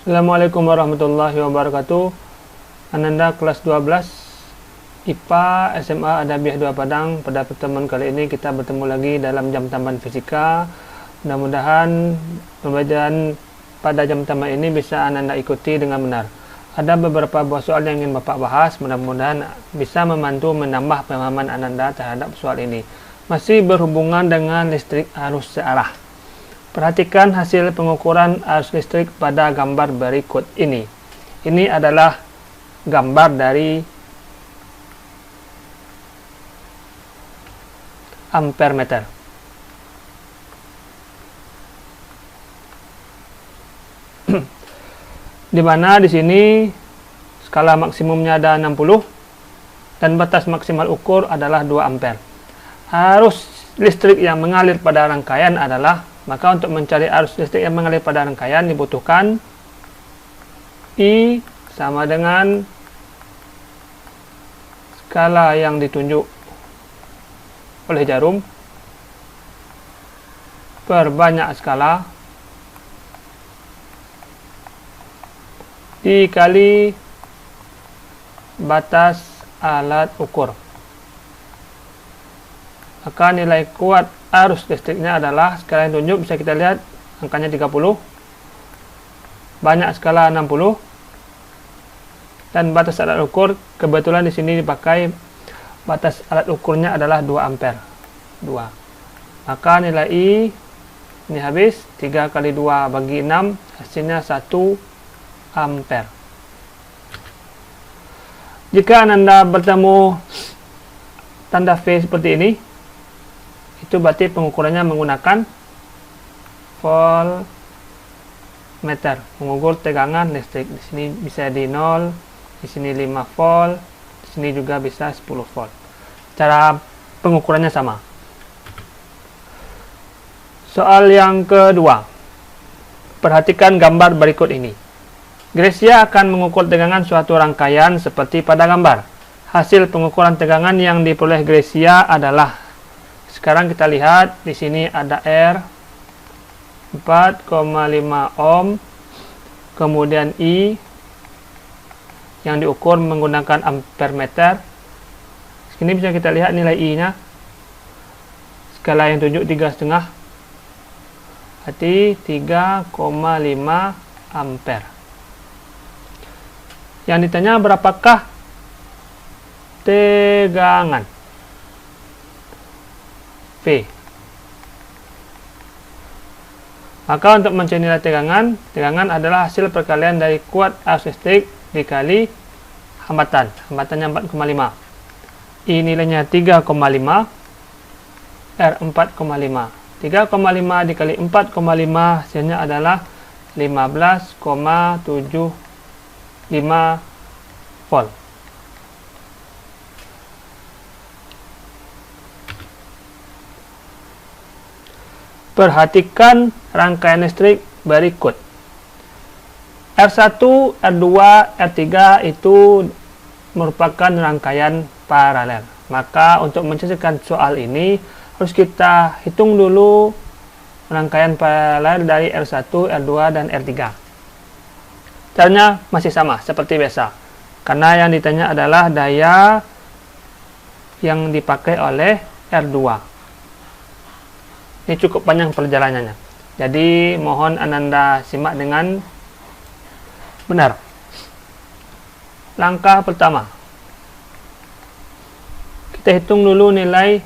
Assalamualaikum warahmatullahi wabarakatuh. Ananda kelas 12 IPA SMA Adabiah 2 Padang. Pada pertemuan kali ini kita bertemu lagi dalam jam tambahan fisika. Mudah-mudahan pembelajaran pada jam tambahan ini bisa Ananda ikuti dengan benar. Ada beberapa buah soal yang ingin Bapak bahas. Mudah-mudahan bisa membantu menambah pemahaman Ananda terhadap soal ini. Masih berhubungan dengan listrik arus searah. Perhatikan hasil pengukuran arus listrik pada gambar berikut ini. Ini adalah gambar dari ampere meter. Di mana di sini skala maksimumnya ada 60 dan batas maksimal ukur adalah 2 ampere. Arus listrik yang mengalir pada rangkaian adalah, maka untuk mencari arus listrik yang mengalir pada rangkaian dibutuhkan I sama dengan skala yang ditunjuk oleh jarum per banyak skala dikali batas alat ukur. Maka nilai kuat arus listriknya adalah, skala yang tunjuk bisa kita lihat angkanya 30, banyak skala 60, dan batas alat ukur kebetulan di sini dipakai batas alat ukurnya adalah 2 ampere. 2. Maka nilai I ini habis 3 kali 2 bagi 6, hasilnya 1 ampere. Jika Anda bertemu tanda V seperti ini, itu berarti pengukurannya menggunakan voltmeter, mengukur tegangan listrik. Di sini bisa di 0, di sini 5 volt, di sini juga bisa 10 volt. Cara pengukurannya sama. Soal yang kedua. Perhatikan gambar berikut ini. Gracia akan mengukur tegangan suatu rangkaian seperti pada gambar. Hasil pengukuran tegangan yang diperoleh Gracia adalah, sekarang kita lihat di sini ada R 4,5 ohm, kemudian I yang diukur menggunakan ampere meter. Sini bisa kita lihat nilai I-nya. Skala yang tunjuk 3,5, berarti 3,5 ampere. Yang ditanya berapakah tegangan V. Maka untuk mencari nilai tegangan adalah hasil perkalian dari kuat arus listrik dikali hambatan. Hambatannya 4,5. I nilainya 3,5, R 4,5. 3,5 dikali 4,5 hasilnya adalah 15,75 volt. Perhatikan rangkaian listrik berikut. R1, R2, R3 itu merupakan rangkaian paralel. Maka untuk menyelesaikan soal ini harus kita hitung dulu rangkaian paralel dari R1, R2, dan R3. Caranya masih sama seperti biasa. Karena yang ditanya adalah daya yang dipakai oleh R2. Ini cukup panjang perjalanannya. Jadi mohon Ananda simak dengan benar. Langkah pertama, kita hitung dulu nilai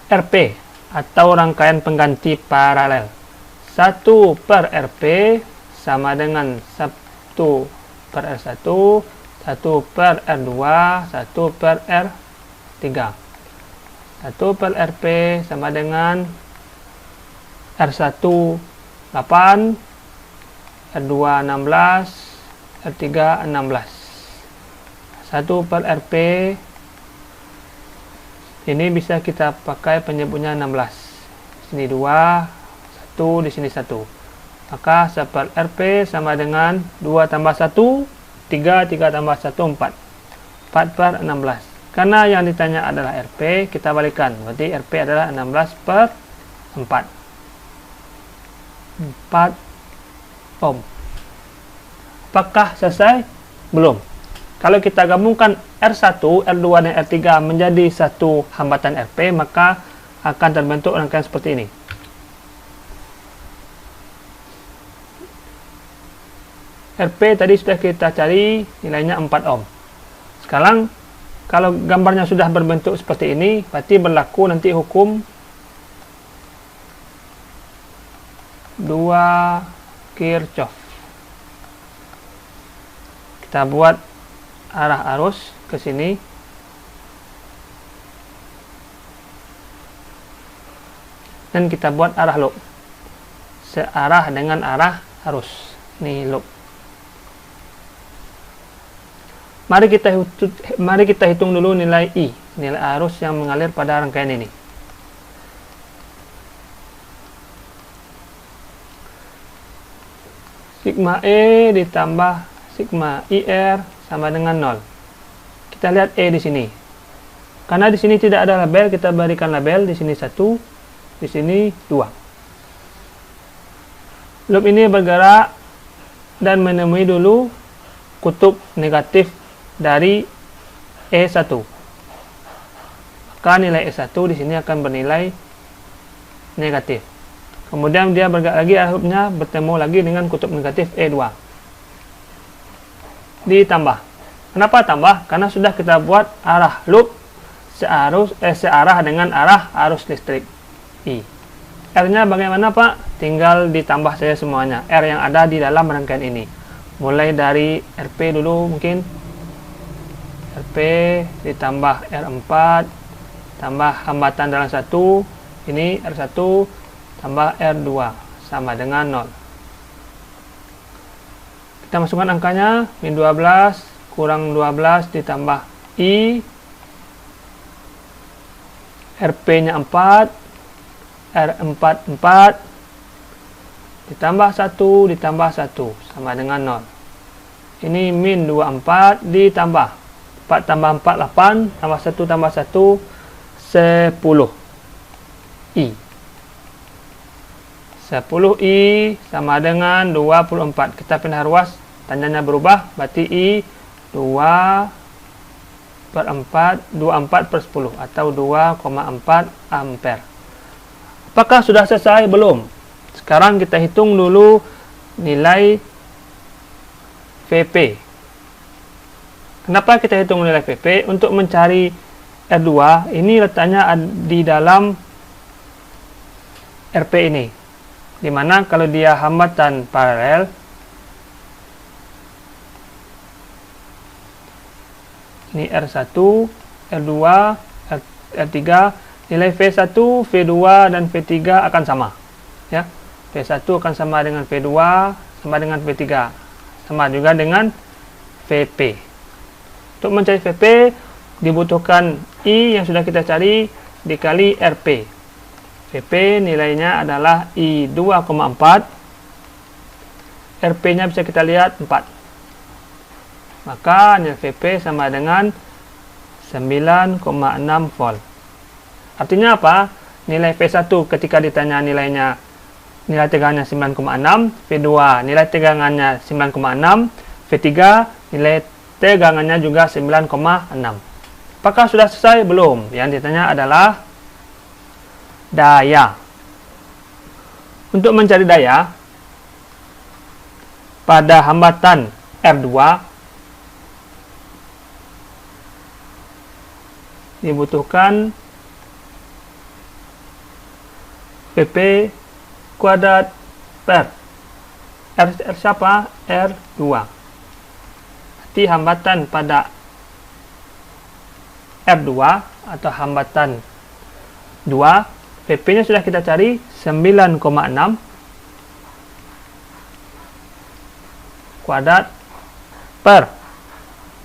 RP atau rangkaian pengganti paralel. 1 per RP sama dengan 1 per R1, 1 per R2, 1 per R3. 1 per RP sama dengan R1 8, R2 16, R3 16. 1 per RP ini bisa kita pakai penyebutnya 16. Di sini 2, 1, di sini 1. Maka 1 per RP sama dengan 2 tambah 1, 3, 3 tambah 1, 4. 4 per 16. Karena yang ditanya adalah RP, kita balikan. Berarti RP adalah 16 per 4. 4 ohm. Apakah selesai? Belum. Kalau kita gabungkan R1, R2, dan R3 menjadi satu hambatan RP, maka akan terbentuk rangkaian seperti ini. RP tadi sudah kita cari nilainya 4 ohm. Sekarang kalau gambarnya sudah berbentuk seperti ini, berarti berlaku nanti hukum 2 Kirchhoff. Kita buat arah arus ke sini. Dan kita buat arah loop searah dengan arah arus. Ini loop. Mari kita hitung dulu nilai I, nilai arus yang mengalir pada rangkaian ini. Sigma E ditambah sigma IR sama dengan 0. Kita lihat E di sini. Karena di sini tidak ada label, kita berikan label. Di sini 1, di sini 2. Loop ini bergerak dan menemui dulu kutub negatif dari E1. Maka nilai E1 di sini akan bernilai negatif. Kemudian dia bergerak lagi, akhirnya bertemu lagi dengan kutub negatif E2. Ditambah. Kenapa tambah? Karena sudah kita buat arah loop searah dengan arah arus listrik I. R-nya bagaimana, Pak? Tinggal ditambah saja semuanya R yang ada di dalam rangkaian ini. Mulai dari RP dulu mungkin. RP ditambah R4 tambah hambatan dalam 1, ini R1 tambah R2 sama dengan 0. Kita masukkan angkanya, min 12 kurang 12 ditambah I, RP-nya 4, R4 4, ditambah 1 ditambah 1 sama dengan 0. Ini min 24 ditambah 4 tambah 4 8 tambah 1 tambah 1 10 I. 10 I sama dengan 24. Kita pindah ruas, tandanya berubah, berarti I 2/4 24/10 atau 2,4 ampere. Apakah sudah selesai? Belum. Sekarang kita hitung dulu nilai VP. Kenapa kita hitung nilai VP? Untuk mencari R2, ini letaknya di dalam RP ini. Dimana kalau dia hambatan paralel, ini R1, R2, R3, nilai V1, V2, dan V3 akan sama. Ya, V1 akan sama dengan V2, sama dengan V3, sama juga dengan VP. Untuk mencari VP, dibutuhkan I yang sudah kita cari dikali RP. VP nilainya adalah I 2,4. RP-nya bisa kita lihat 4. Maka nilai VP sama dengan 9,6 volt. Artinya apa? Nilai V1 ketika ditanya nilai tegangannya 9,6, V2 nilai tegangannya 9,6, V3 nilai tegangannya juga 9,6. Apakah sudah selesai? Belum. Yang ditanya adalah daya. Untuk mencari daya pada hambatan R2 dibutuhkan PP kuadrat per R siapa? R2. Berarti hambatan pada R2 atau hambatan 2, PP-nya sudah kita cari 9,6 kuadrat per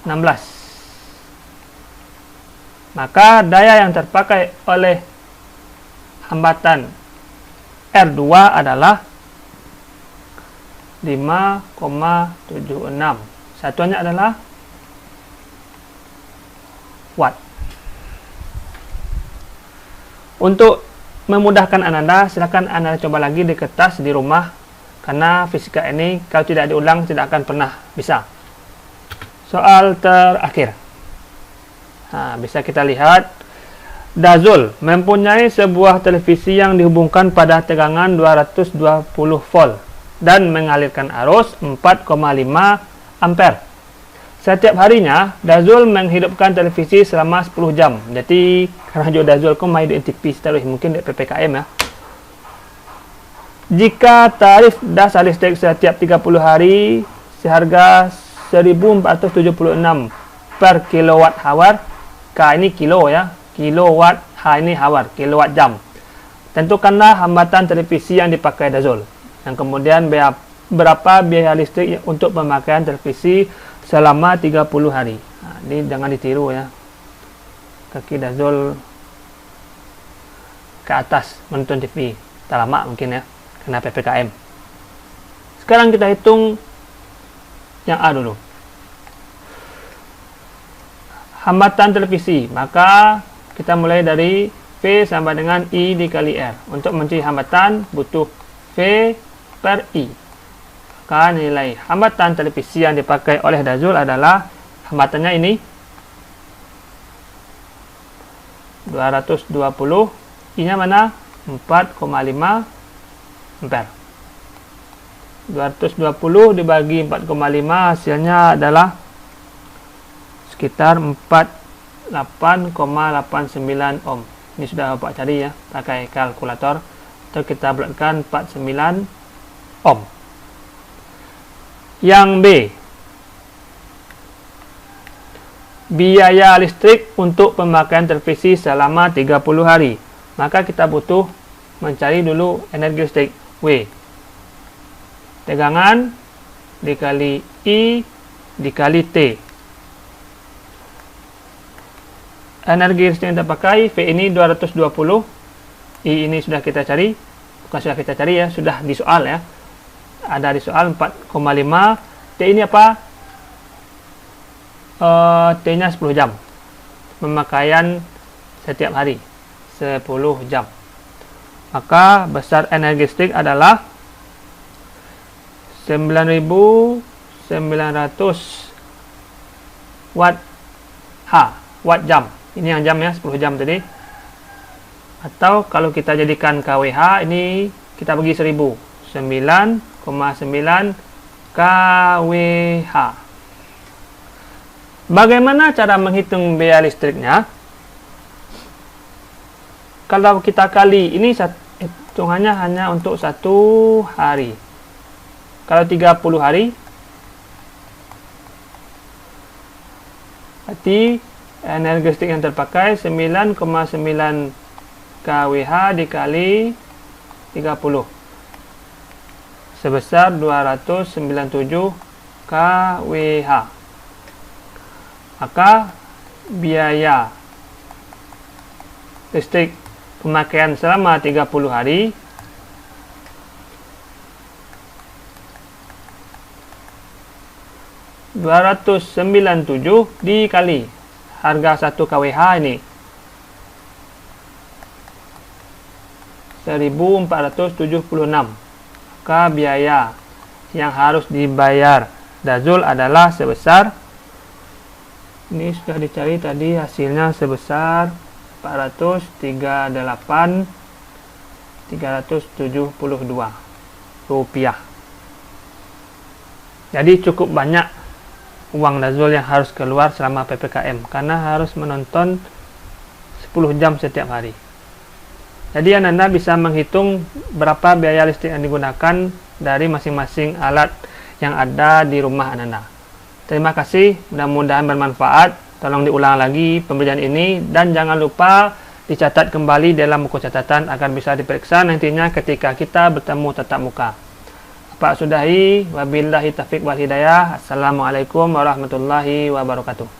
16. Maka daya yang terpakai oleh hambatan R2 adalah 5,76. Satuannya adalah watt. Untuk memudahkan Ananda, silakan Anda coba lagi di kertas di rumah. karena fisika ini kalau tidak diulang tidak akan pernah bisa. Soal terakhir. Nah, bisa kita lihat, Dazol mempunyai sebuah televisi yang dihubungkan pada tegangan 220 volt dan mengalirkan arus 4,5 ampere. Setiap harinya, Dazol menghidupkan televisi selama 10 jam. Jadi, karena jo Dazol ko may di NTP terus mungkin di PPKM ya. Jika tarif dasar listrik setiap 30 hari seharga 1.476 per kilowatt hour, ini kilo ya, kilowatt ini hour, kilowatt jam. Tentukanlah hambatan televisi yang dipakai Dazol. Yang kemudian berapa biaya listrik untuk pemakaian televisi selama 30 hari. Nah, ini jangan ditiru ya. Kaki Dazol ke atas menonton TV. Tak lama mungkin ya, kena PPKM. Sekarang kita hitung yang A dulu. Hambatan televisi, maka kita mulai dari V sama dengan I dikali R. Untuk mencari hambatan butuh V per I. Maka nilai hambatan televisi yang dipakai oleh Dazol adalah hambatannya ini 220, I nya mana? 4,5 ampere. 220 dibagi 4,5 hasilnya adalah sekitar 48,89 ohm. Ini sudah Bapak cari ya pakai kalkulator. Atau kita bulatkan 49 ohm. Yang B, biaya listrik untuk pemakaian televisi selama 30 hari. Maka kita butuh mencari dulu energi listrik W. Tegangan dikali I dikali T. Energi listrik yang terpakai V ini 220, I ini sudah kita cari, bukan sudah kita cari ya, sudah di soal ya, ada di soal 4,5. T ini apa? T nya 10 jam, pemakaian setiap hari 10 jam. Maka besar energi listrik adalah 9.900 watt jam. Ini yang jam ya, 10 jam tadi. Atau kalau kita jadikan kWh, ini kita bagi 1000. 9,9 kWh. Bagaimana cara menghitung biaya listriknya? Kalau kita kali, ini hitungannya hanya untuk 1 hari. Kalau 30 hari, berarti energi listrik yang terpakai 9,9 kWh dikali 30 sebesar 297 kWh. Maka biaya listrik pemakaian selama 30 hari $297 dikali harga 1 kWh ini 1.476. Maka biaya yang harus dibayar Dazol adalah sebesar, ini sudah dicari tadi hasilnya, sebesar 438.372 rupiah. Jadi cukup banyak uang Dazol yang harus keluar selama PPKM karena harus menonton 10 jam setiap hari. Jadi Anda bisa menghitung berapa biaya listrik yang digunakan dari masing-masing alat yang ada di rumah Anda. Terima kasih, mudah-mudahan bermanfaat. Tolong diulang lagi pembelajaran ini dan jangan lupa dicatat kembali dalam buku catatan agar bisa diperiksa nantinya ketika kita bertemu tatap muka. Pak sudahi, wabillahi taufiq wal hidayah. Assalamualaikum warahmatullahi wabarakatuh.